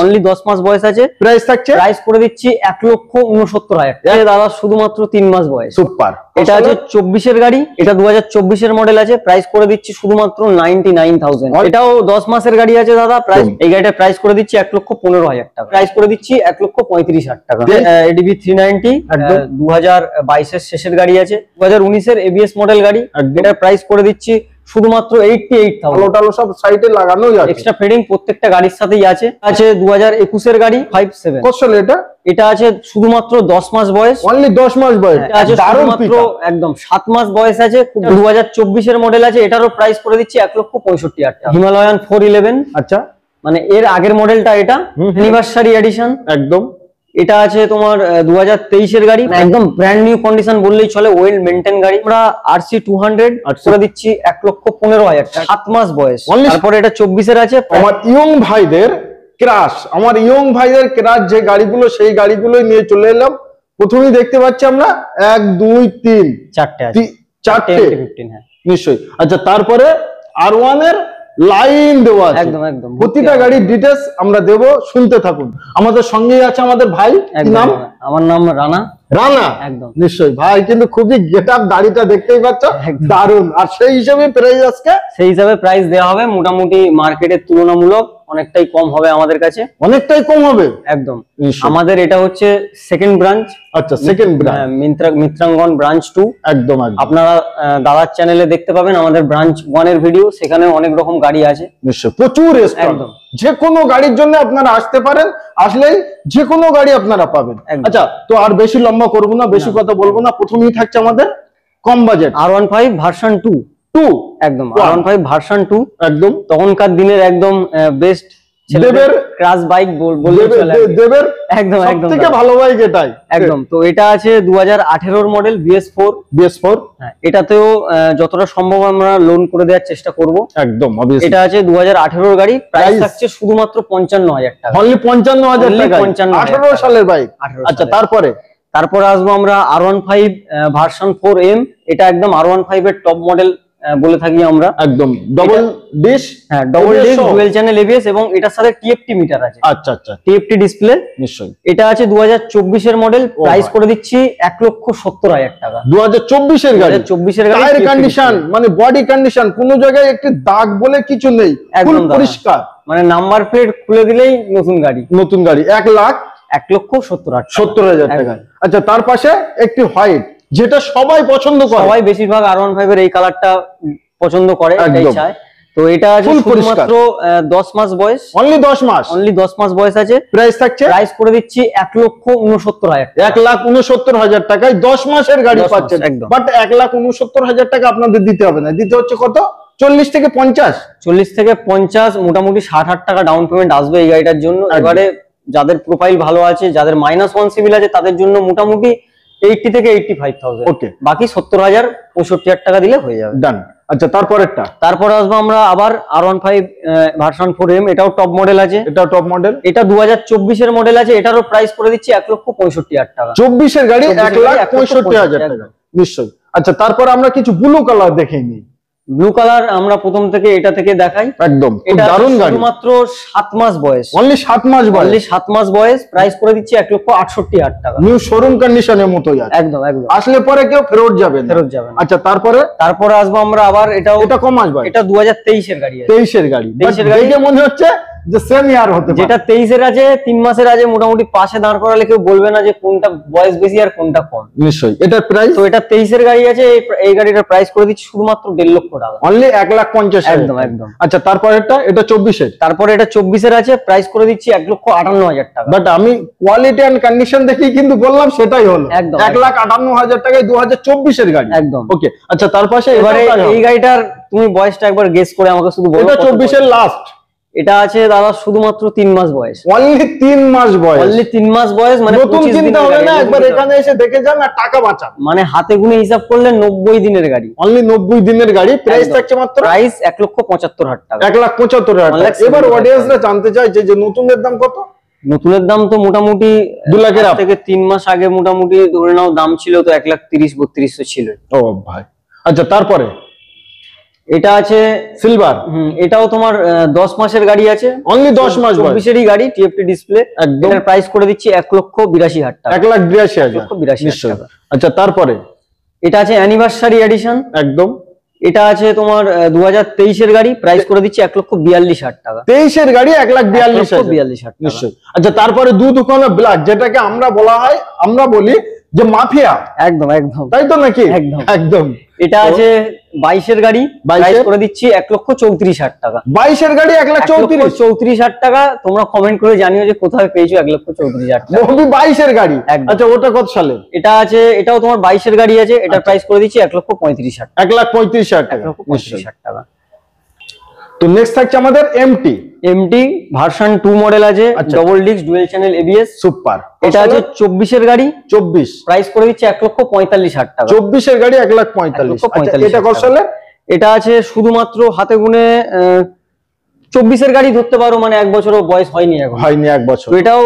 Only 10 মাস বয়স আছে। Price থাকছে, প্রাইস করে দিচ্ছি 1,69,000 দাদা, শুধুমাত্র 3 মাস বয়স। সুপার। এটা আছে 24 এর গাড়ি, এটা 2024 এর মডেল আছে। প্রাইস করে দিচ্ছি শুধুমাত্র 99,000। এটাও 10 মাসের গাড়ি আছে দাদা। প্রাইস এই গাড়িটার প্রাইস করে দিচ্ছি 1,15,000 টাকা। প্রাইস করে দিচ্ছি 1,35,000 টাকা। এডিবি 390 2022 এর শেষের গাড়ি আছে, 2019 এর এবিএস মডেল গাড়ি। এটার প্রাইস করে দিচ্ছি শুধুমাত্র 88,000। টালো সব সাইডে লাগানো যাচ্ছে, এক্সট্রা ফেডিং প্রত্যেকটা গাড়ির সাথেই আছে। 2021 এর গাড়ি 57। কত সালে এটা? এটা আছে শুধুমাত্র 10 মাস বয়স, অনলি 10 মাস বয়স। এটা আছে শুধুমাত্র একদম 7 মাস বয়স আছে। 2024 এর মডেল আছে। এটারও প্রাইস করে দিচ্ছি 1,65,000 টাকা। হিমালয়ান 411। আচ্ছা, মানে এর আগের মডেলটা, এটা অ্যানিভার্সারি এডিশন একদম। এটা আছে তোমার 2023 এর গাড়ি, একদম ব্র্যান্ড নিউ কন্ডিশন বললেই চলে, ওয়েল মেইনটেইন গাড়ি। আমরা আরসি 200 করে দিচ্ছি 1,15,000 টাকা, 7 মাস বয়স। তারপর এটা 24 এর আছে। আমার ইয়ং ভাইদের ক্রাশ, যে গাড়িগুলো, সেই গাড়িগুলোই নিয়ে চলে এলাম। প্রথমেই দেখতে পাচ্ছি আমরা 1 2 3 4টে আছে, 4টে 15। হ্যাঁ নিশ্চয়ই। আচ্ছা, তারপরে R1 এর লাইন দেওয়া আছে, একদম একদম প্রতিটা গাড়ির ডিটেইলস আমরা দেব, শুনতে থাকুন। আমাদের সঙ্গেই আছে আমাদের ভাই, কি নাম? আমার নাম রানা। রানা, একদম নিশ্চয়ই। ভাই কিন্তু খুবই গেটআপ, দাড়িটা দেখতেই পাচ্ছ, দারুণ। আর সেই হিসেবে প্রাইস আজকে সেই হিসাবে প্রাইস দেওয়া হবে মোটামুটি মার্কেটের তুলনামূলক অনেকটাই কম হবে আমাদের কাছে, অনেকটাই কম হবে একদম। আমাদের এটা হচ্ছে সেকেন্ড ব্রাঞ্চ। আচ্ছা, সেকেন্ড ব্রাঞ্চ, মিত্রাঙ্গন ব্রাঞ্চ 2। একদম। আপনারা দাদার চ্যানেলে দেখতে পাবেন আমাদের ব্রাঞ্চ 1 এর ভিডিও, সেখানে অনেক রকম গাড়ি আছে, নিশ্চয়ই প্রচুর স্টক। যে কোনো গাড়ির জন্য আপনারা আসতে পারেন, আসলেই যে কোনো গাড়ি আপনারা পাবেন। আচ্ছা, তো আর বেশি লম্বা করবো না, বেশি কথা বলবো না। প্রথমেই থাকছে আমাদের কম বাজেট R15 ভার্সন 2। একদম R15 ভার্সন 2, একদম তখনকার দিনের একদম বেস্ট দেবের ক্রাশ বাইক বলতে চলে, দেবের একদম একদম সবথেকে ভালো বাইক এটাই, একদম। তো এটা আছে 2018 এর মডেল BS4। হ্যাঁ, এটাতেও যতটা সম্ভব আমরা লোন করে দেওয়ার চেষ্টা করব, একদম। এটা আছে 2018 এর গাড়ি। প্রাইস থাকছে শুধুমাত্র 55,000 টাকা, অনলি 55,000 টাকা, 18 সালের বাইক। আচ্ছা, তারপরে আসবো আমরা R15 ভার্সন 4M। এটা একদম R15 এর টপ মডেল বলে থাকি আমরা, একদম ডবল ডিশ। হ্যাঁ, double dish, dual channel ABS, এবং এটার সাথে TFT মিটার আছে। আচ্ছা আচ্ছা, TFT ডিসপ্লে, নিশ্চয়ই। এটা আছে 2024 এর মডেল। প্রাইস করে দিচ্ছি 1,70,000 টাকা। 2024 এর গাড়ি, 2024 এর গাড়ি। টায়ার কন্ডিশন, মানে বডি কন্ডিশন, কোন জায়গায় একটি দাগ বলে কিছু নেই, ফুল পরিষ্কার। মানে নাম্বার প্লেট খুলে দিলেই নতুন গাড়ি। 1,70,000 টাকা। আচ্ছা, তার পাশে একটি হোয়াইট, যেটা সবাই পছন্দ করে, সবাই বেশিরভাগ R15 এর এই কালারটা পছন্দ করে, এটাই চায়। তো এটা আছে শুধুমাত্র 10 মাস বয়স, অনলি 10 মাস, অনলি 10 মাস বয়স আছে। প্রাইস থাকছে, প্রাইস করে দিচ্ছি 1,69,000, 1,69,000 টাকায় 10 মাসের গাড়ি পাচ্ছেন। বাট 1,69,000 টাকা আপনাদের দিতে হবে না, দিতে হচ্ছে কত? 40 থেকে 50, মোটামুটি 60,000 টাকা ডাউন পেমেন্ট আসবে এই গাড়িটার জন্য। এবারে যাদের প্রোফাইল ভালো আছে, যাদের -1 সিভিল আছে, তাদের জন্য মোটামুটি 80 থেকে 85,000। ওকে, বাকি 70,000 65,000 টাকা দিলে হয়ে যাবে। ডান। আচ্ছা, তারপরে আসবো আমরা আবার R15 ভার্সন 4M। এটাও টপ মডেল আছে, এটাও টপ মডেল। এটা 2024 এর মডেল আছে। এটারও প্রাইস করে দিচ্ছি 1,65,000 টাকা। 24 এর গাড়ি 1,65,000 টাকা, নিশ্চয়ই। আচ্ছা, তারপর আমরা কিছু ব্লু কালার দেখে নিই। ব্লু কালার আমরা প্রথম থেকে এটা থেকে দেখাই, একদম দারুণ গাড়ি। শুধুমাত্র 7 মাস বয়স, অনলি 7 মাস বয়স, অনলি 7 মাস বয়স। প্রাইস করে দিচ্ছি 1,68,000 টাকা। নিউ শোরুম কন্ডিশনের মতোই আছে, একদম একদম। আসলে পরে কেউ ফেরত যাবে না। আচ্ছা, তারপরে আসবো আমরা আবার, এটা কম আসবে, এটা 2023 এর গাড়ি, 23 এর গাড়ি। দেখে মনে হচ্ছে যে সেম ইয়ার হতে পারে। যেটা 23 এর আছে, 3 মাসের আছে, মোটামুটি পাশে দাঁড় করালে কেউ বলবে না যে কোনটা বয়স বেশি আর কোনটা কম। নিশ্চয়ই। এটার প্রাইস, তো এটা 23 এর গাড়ি আছে। এই গাড়িটার প্রাইস করে দিচ্ছি শুধুমাত্র 1.5 লক্ষ টাকা, অনলি 1,50,000। একদম একদম। আচ্ছা, তারপরেরটা, এটা 24 এর। তারপরে এটা 24 এর আছে। প্রাইস করে দিচ্ছি 1,58,000 টাকা। বাট আমি কোয়ালিটি এন্ড কন্ডিশন দেখি কিন্তু বললাম, সেটাই হলো 1,58,000 টাকায় 2024 এর গাড়ি, একদম। ওকে, আচ্ছা, তার পাশে এবারে এই গাড়িটার তুমি বয়সটা একবার গেস করে আমাকে শুধু বলো। এটা 24 এর লাস্ট। এটা আছে দাদা শুধুমাত্র 3 মাস বয়স, অনলি 3 মাস বয়স, অনলি 3 মাস বয়স। মানে নতুন কিনতে হবে না, একবার এখানে এসে দেখে যান আর টাকা বাঁচান। মানে হাতে গুনে হিসাব করলে 90 দিনের গাড়ি, অনলি 90 দিনের গাড়ি। প্রাইস থাকছে মাত্র, প্রাইস 1,75,000 টাকা, 1,75,000 টাকা। এবার অডিয়েন্সরা জানতে চায় যে নতুনের দাম কত? নতুনের দাম তো মোটামুটি 2 লাখের থেকে 3 মাস আগে মোটামুটি ধরে নাও দাম ছিল তো 1,30,000 32,000 ছিল। ও ভাই। আচ্ছা, এটা আছে সিলভার। এটাও তোমার 10 মাসের গাড়ি আছে, অনলি 10 মাস বয়স, 24-এরই গাড়ি, টিএফটি ডিসপ্লে। একদম। এটার প্রাইস করে দিচ্ছি 1,82,000 টাকা। 1,82,000 টাকা। আচ্ছা তারপরে এটা আছে অ্যানিভার্সারি এডিশন, একদম। এটা আছে তোমার 2023-এর গাড়ি, প্রাইস করে দিচ্ছি 1,42,000 টাকা। 23 এর গাড়ি 1,42,000 টাকা। নিশ্চয়ই। আচ্ছা তারপরে দুখানা ব্ল্যাক, যেটাকে আমরা বলি যে মাফিয়া, একদম একদম, তাই তো নাকি? একদম একদম। এটা আছে 22-এর গাড়ি, প্রাইস করে দিচ্ছি 1,34,000 টাকা। 22-এর গাড়ি 1,34,000 টাকা। তোমরা কমেন্ট করে জানিও যে কোথায় পেয়েছো 1,34,000 টাকা। 22-এর গাড়ি। আচ্ছা ওটা কত সালে? এটা আছে, এটাও তোমার 22-এর গাড়ি আছে, এটার প্রাইস করে দিচ্ছি 1,35,000 টাকা। 1,35,000 টাকা। 1,35,000 টাকা। তো নেক্সট থাকছে আমাদের এমটি ভার্সন 2 মডেল আছে, double disc dual channel ABS, super. এটা আছে 24-এর গাড়ি, 24, প্রাইস করে দিচ্ছি 1,45,000 টাকা। 24-এর গাড়ি 1,45,000। এটা কত সালে? এটা আছে শুধুমাত্র হাতে গুনে 24-এর গাড়ি ধরতে পারো, মানে 1 বছরও বয়স হয়নি, এখন হয়নি 1 বছর। তো এটাও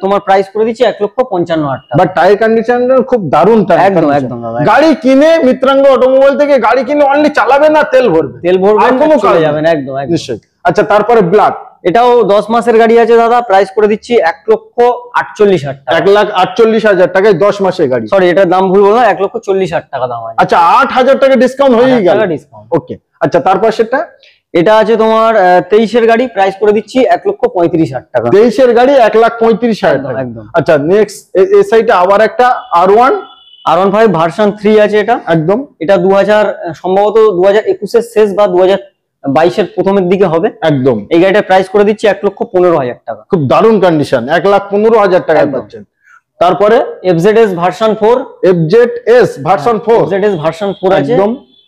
তোমার প্রাইস করে দিচ্ছি 1,55,000 টাকা। বাট টায়ার কন্ডিশন খুব দারুণ। একদম একদম দাদা। গাড়ি কিনে মিত্রাঙ্গ অটোমোবাইল থেকে গাড়ি কিনে অনলি চালাবে না, তেল ভরবেন, কোনো চলে যাবেন। একদম নিশ্চয়ই। আচ্ছা তারপরে ব্ল্যাক, এটাও 10 মাসের গাড়ি আছে দাদা, প্রাইস করে দিচ্ছি 1,48,000 টাকা। 1,48,000 টাকায় 10 মাসের গাড়ি। সরি, এটার দাম ভুল বললাম, 1,40,000 টাকা দাম আছে। আচ্ছা 8,000 টাকা ডিসকাউন্ট হয়ে গেল। ওকে। আচ্ছা তারপর সেটা, এটা আছে তোমার 23-এর গাড়ি, প্রাইস করে দিচ্ছি 1,35,000 টাকা। 23-এর গাড়ি 1,35,000 টাকা। একদম। আচ্ছা নেক্সট এই সাইডে আবার একটা R15 ভার্সন 3 আছে, এটা একদম। এটা সম্ভবত 2021-এর শেষ বা 2022-এর প্রথমের দিকে হবে। একদম। এই গাড়িটার প্রাইস করে দিচ্ছি 1,15,000 টাকা। খুব দারুণ কন্ডিশন, 1,15,000 টাকা পাচ্ছেন। তারপরে FZS ভার্সন 4, FZS ভার্সন 4 আছে,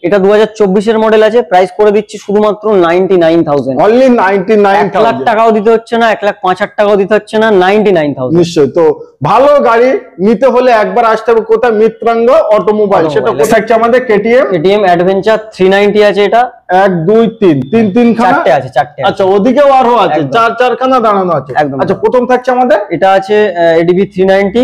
এটা 2024-এর মডেল আছে, প্রাইস করে দিচ্ছি শুধুমাত্র 99,000। অনলি 99,000। 1 লাখ টাকাও দিতে হচ্ছে না, 1,05,000 টাকাও দিতে হচ্ছে না, 99,000। নিশ্চয়ই। তো ভালো গাড়ি নিতে হলে একবার আসতে হবে কোথায়? মিত্রাঙ্গ অটোমোবাইল। সেটা কোথায়? আমাদের KTM অ্যাডভেঞ্চার 390 আছে, এটা 1 2 3 3 খানা চারটে আছে। আচ্ছা ওদিকেও আরো আছে, 4 খানা দাঁড়ানো আছে। আচ্ছা প্রথম থাকছে আমাদের, এটা আছে ADV 390,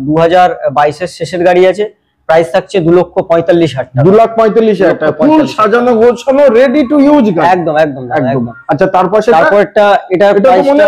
2022-এর শেষের গাড়ি আছে, প্রাইস থাকছে 2,45,000 টাকা। 2,45,000 টাকা, ফুল সাজানো গোছানো, রেডি টু ইউজ গাড়ি। একদম একদম একদম। আচ্ছা তারপরটা এটা প্রাইসটা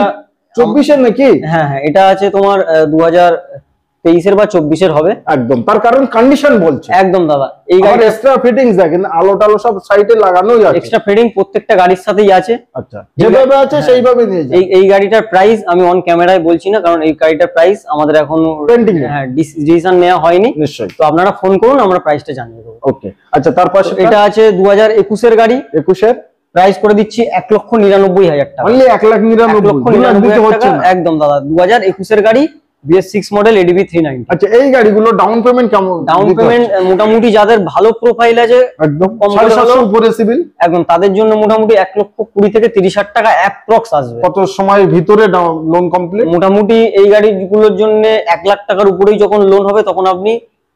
24-এর নাকি? হ্যাঁ হ্যাঁ, এটা আছে তোমার 2023-এর বা 24-এর হবে। একদম, তার কারণ কন্ডিশন বলছে। একদম দাদা। এই গাড়ির এক্সট্রা ফিটিংস দেখেন, আলো টালো সব সাইডে লাগানো আছে, এক্সট্রা ফিটিং প্রত্যেকটা গাড়ির সাথেই আছে। আচ্ছা যেভাবে আছে সেইভাবে নিয়ে যান। এই গাড়িটার প্রাইস আমি অন ক্যামেরায় বলছি না, কারণ এই গাড়িটার প্রাইস আমাদের এখনো পেন্ডিং, হ্যাঁ ডিসিশন নেওয়া হয়নি। নিশ্চয়ই। তো আপনারা ফোন করুন, আমরা প্রাইসটা জানিয়ে দেবো। ওকে। আচ্ছা তারপর এটা আছে 2021-এর গাড়ি, 21-এর প্রাইস করে দিচ্ছি 1,99,000 টাকা। অনলি 1,99,000 টাকা। একদম দাদা, 2021-এর গাড়ি, BS6 মডেল, ADV 390। আচ্ছা এই গাড়িগুলো ডাউন পেমেন্ট কেমন? ডাউন পেমেন্ট মোটামুটি যাদের ভালো প্রোফাইল আছে, একদম 750 উপরে সিভিল, একদম তাদের জন্য মোটামুটি 1,20,000 থেকে 30,000 টাকা অ্যাপ্রক্স আসবে। কত সময়ের ভিতরে লোন কমপ্লিট? মোটামুটি এই গাড়িগুলোর জন্য 1 লাখ টাকার উপরেই যখন লোন হবে, তখন আপনি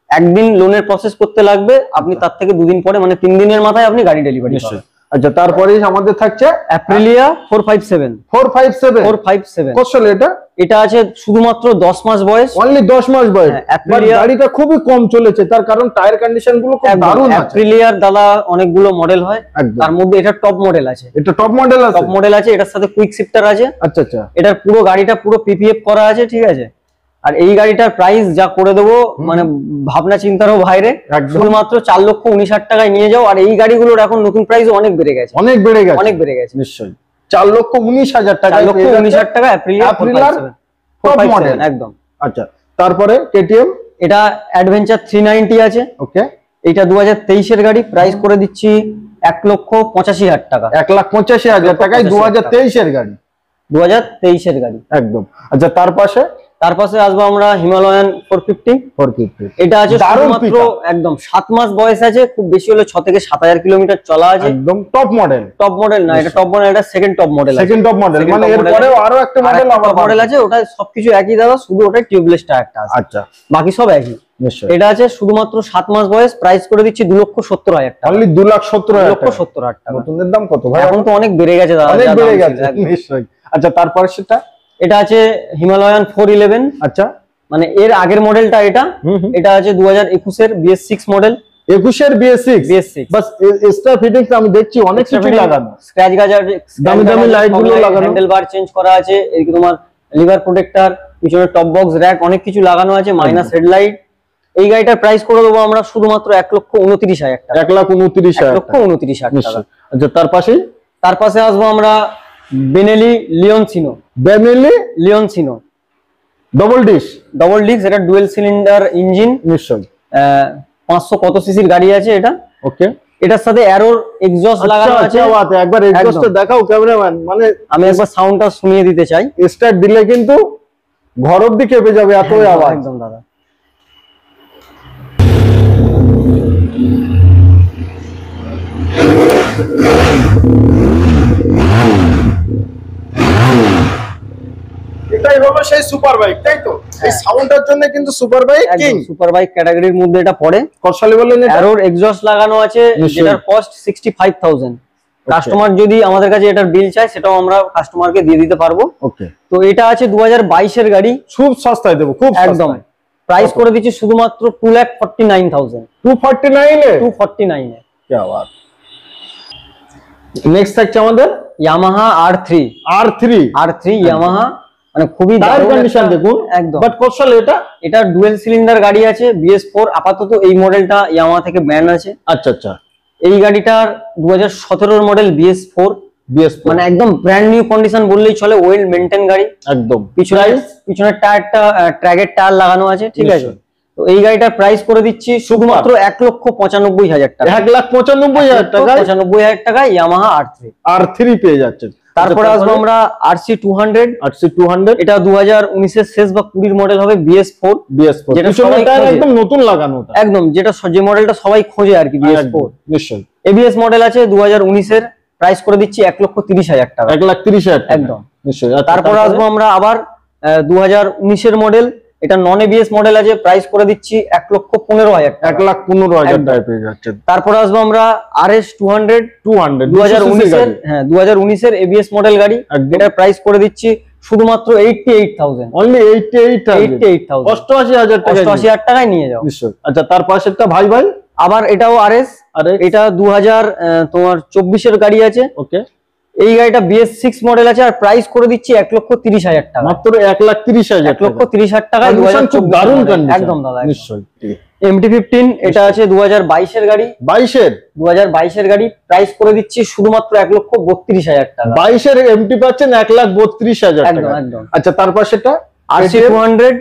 একদিন লোনের প্রসেস করতে লাগবে, আপনি তার থেকে 2 দিন পরে, মানে 3 দিনের মাথায় আপনি গাড়ি ডেলিভারি পাবেন। আচ্ছা তারপরে আমাদের থাকছে অ্যাপ্রিলিয়া 457। কত সালে এটা? এটা আছে শুধুমাত্র 10 মাস বয়স, অনলি 10 মাস বয়স। গাড়িটা খুবই কম চলেছে, তার কারণ টায়ার কন্ডিশন গুলো খুব দারুণ আছে। অ্যাপ্রিলিয়ার দাদা অনেকগুলো মডেল হয়, তার মধ্যে এটা টপ মডেল আছে। এটা টপ মডেল আছে, এটার সাথে কুইক শিফটার আছে। আচ্ছা আচ্ছা। এটার পুরো গাড়িটা পুরো PPF করা আছে, ঠিক আছে। আর এই গাড়িটার প্রাইস যা করে দেবো, মানে ভাবনা চিন্তারও বাইরে, শুধুমাত্র 4,19,000 টাকায় নিয়ে যাও। আর এই গাড়িগুলোর এখন নতুন প্রাইস অনেক বেড়ে গেছে, অনেক বেড়ে গেছে। নিশ্চয়ই। 4,19,000 টাকা, 4,19,000 টাকা অ্যাপ্রিলিয়া 457 একদম। আচ্ছা তারপরে KTM, এটা অ্যাডভেঞ্চার 390 আছে। ওকে। এটা 2023-এর গাড়ি, প্রাইস করে দিচ্ছি 1,85,000 টাকা। 1,85,000 টাকায় 2023-এর গাড়ি, 2023-এর গাড়ি একদম। আচ্ছা তার পাশে আসবো আমরা হিমালয়ান 450। এটা আছে শুধুমাত্র একদম 7 মাস বয়স আছে, খুব বেশি হলে 6 থেকে 7,000 কিলোমিটার চলা আছে। একদম টপ মডেল না, এটা টপ মডেল, এটা সেকেন্ড টপ মডেল, মানে এরপরেও আরো একটা মডেল আছে। ওটা সবকিছু একই দাদা, শুধু ওটা টিউবলেস টায়ারটা আছে। আচ্ছা বাকি সব একই। এটা আছে শুধুমাত্র 7 মাস বয়স, প্রাইস করে দিচ্ছি 2,70,000 টাকা। অনলি 2,70,000 টাকা। নতুনের দাম কত ভাই? এখন তো অনেক বেড়ে গেছে দাদা, অনেক বেড়ে গেছে নিশ্চয়ই। আচ্ছা তারপর সেটা, এটা আছে হিমালয়ান 411। আচ্ছা, মানে এর আগের মডেলটা এটা আছে 2021-এর BS6 মডেল, 21 এর BS6 বাস এক্সট্রা ফিটিংস আমি দেখছি অনেক কিছু লাগানো, স্ক্র্যাচ গাজার, দামি দামি লাইট গুলো লাগানো, হ্যান্ডেল বার চেঞ্জ করা আছে, এদিকে তোমার লিভার প্রোটেক্টর, পিছনে টপ বক্স র্যাক, অনেক কিছু লাগানো আছে, মাইনাস হেডলাইট। এই গাড়িটার প্রাইস করে দেবো আমরা শুধুমাত্র 1,29,000 টাকা। 1,29,000 টাকা। আচ্ছা, তার পাশে আসবো আমরা বেনেলি লিওনসিনো ডবল ডিস্ক, এটা ডুয়েল সিলিন্ডার ইঞ্জিন, নিশ্চয়ই 500 কত সিসির গাড়ি আছে এটা। ওকে, এটার সাথে অ্যারোর এক্সজস্ট লাগানো আছে। একবার এক্সজস্টটা দেখাও ক্যামেরাম্যান, মানে আমি একবার সাউন্ডটা শুনিয়ে দিতে চাই। স্টার্ট দিলে কিন্তু ঘর অবধি কেঁপে যাবে, এত আওয়াজ। একদম দাদা, এটাই হলো সেই সুপার বাইক, তাই তো? এই সাউন্ডের জন্য কিন্তু super bike king, super bike ক্যাটাগরির মধ্যে এটা পড়ে। কর্সালি বললেন, অ্যারোর এক্সজস্ট লাগানো আছে, যেটার কস্ট 65,000। কাস্টমার যদি আমাদের কাছে এটার বিল চায় সেটাও আমরা কাস্টমারকে দিয়ে দিতে পারবো। ওকে, তো এটা আছে 2022 এর গাড়ি, খুব সস্তায় দেবো, খুব একদম। প্রাইস করে দিচ্ছি শুধুমাত্র 2,49,000। 249 এ। কি বাত। নেক্সট থাকছে আমাদের ইয়ামাহা R3 ইয়ামাহা, মানে খুবই দারুণ কন্ডিশন দেখুন, একদম। বাট কত এটা ডুয়েল সিলিন্ডার গাড়ি আছে, BS4। আপাতত এই মডেলটা ইয়ামাহা থেকে ব্যান আছে। আচ্ছা, এই গাড়িটার 2017 এর মডেল BS4, মানে একদম ব্র্যান্ড নিউ কন্ডিশন বললেই চলে, ওয়েল মেইনটেইন গাড়ি একদম। পিছনের টায়ারটা ট্র্যাগের টায়ার লাগানো আছে, ঠিক আছে। তো এই গাড়িটার প্রাইস করে দিচ্ছি শুধুমাত্র 1,95,000 টাকা। 1,95,000 টাকা, 95,000 টাকা ইয়ামাহা R3 পেয়ে যাচ্ছেন। তারপরে আসবো আমরা RC200। এটা 2019 এর শেষ বা 20 মডেল হবে, BS4, যেটা একদম নতুন লাগানো, একদম, যেটা যে মডেলটা সবাই খোঁজে আর কি, BS4। নিশ্চয়ই ABS মডেল আছে 2019 এর, প্রাইস করে দিচ্ছি 1,30,000 টাকা। 1,30,000 একদম, নিশ্চয়ই। তারপরে আসবো আমরা আবার 2019 এর মডেল, এটা নন ABS মডেল আছে, প্রাইস করে দিচ্ছি 1,15,000 টাকা। 1,15,000 টাকা পেয়ে যাচ্ছেন। তারপরে আসবো আমরা RS200 2019 এর, হ্যাঁ 2019 এর ABS মডেল গাড়ি, এটার প্রাইস করে দিচ্ছি শুধুমাত্র 88,000। অনলি 88,000, 88,000 টাকা, 88,000 টাকায় নিয়ে যাও। নিশ্চয়ই। আচ্ছা, তার পাশেরটা ভাই আবার এটাও RS, এটা 2024 এর গাড়ি আছে। ওকে, এই গাড়িটা BS6 মডেল আছে, আর প্রাইস করে দিচ্ছি 1,30,000 টাকা, মাত্র 1,30,000, 1,30,000 টাকায়। দারুণ কন্ডিশন, একদম দাদা, নিশ্চয়ই। MT-15 এটা আছে 2022 এর গাড়ি, 2022 এর গাড়ি, প্রাইস করে দিচ্ছি শুধুমাত্র 1,32,000 টাকা। 22 এর MT পাচ্ছেন 1,32,000 টাকা, একদম। আচ্ছা, তার পাশেটা RC200,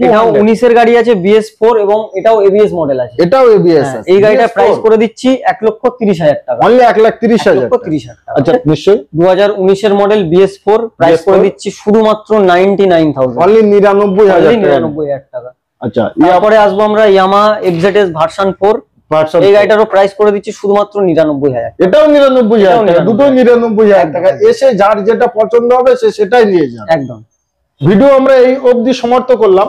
এটাও 19 এর গাড়ি আছে, BS4, এবং এটাও ABS মডেল আছে, এটাও ABS আছে। এই গাড়িটা প্রাইস করে দিচ্ছি 1,30,000 টাকা, অনলি 1,30,000 টাকা। আচ্ছা, নিশ্চয়ই। 2019 এর মডেল BS4, প্রাইস করে দিচ্ছি শুধুমাত্র 99,000, অনলি 99,000 টাকা। আচ্ছা, তারপরে আসবো আমরা Yamaha XZS ভার্সন 4। এই গাড়িটারও প্রাইস করে দিচ্ছি শুধুমাত্র 99,000। এটাও 99,000 টাকা, দুটো 99,000 টাকা। এসে যার যেটা পছন্দ হবে সে সেটাই নিয়ে যান, একদম। ভিডিও আমরা এই অবধি সমাপ্ত করলাম।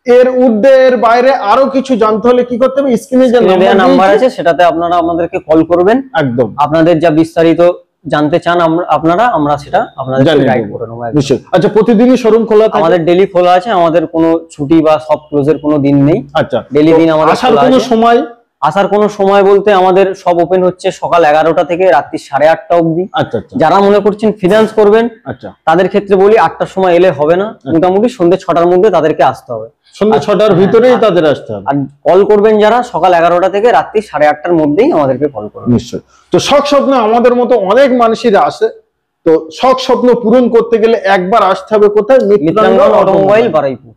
এর ঊর্ধ্বে এর বাইরে আরো কিছু জানতে হলে কি করতে হবে? স্ক্রিনে যে নাম্বার আছে সেটাতে আপনারা আমাদেরকে কল করবেন, একদম। আপনাদের যা বিস্তারিত জানতে চান আমরা সেটা আপনাদের গাইড করে নেব। আচ্ছা, প্রতিদিনই শোরুম খোলা থাকে? আমাদের ডেইলি খোলা আছে, আমাদের কোনো ছুটি বা সব ক্লোজের কোনো দিন নেই। আচ্ছা, ডেইলি দিন আমাদের আসার কোনো সময়? আসার কোনো সময় বলতে আমাদের সব ওপেন হচ্ছে সকাল 11টা থেকে রাত্রি 8:30 অবধি। আচ্ছা, যারা মনে করছেন ফিনান্স করবেন, আচ্ছা, তাদের ক্ষেত্রে বলি 8টার সময় এলে হবে না, মোটামুটি সন্ধ্যে 6টার মধ্যে তাদেরকে আসতে হবে। সন্ধ্যে 6টার ভিতরেই তাদের আসতে হবে। আর কল করবেন যারা সকাল 11টা থেকে রাত্রি 8:30টার মধ্যেই আমাদেরকে কল করবেন। নিশ্চয়ই। তো শখ স্বপ্ন আমাদের মতো অনেক মানুষেরা আসে, তো শখ স্বপ্ন পূরণ করতে গেলে একবার আসতে হবে কোথায়? মিত্রাঙ্গন অটোমোবাইল, বারুইপুর।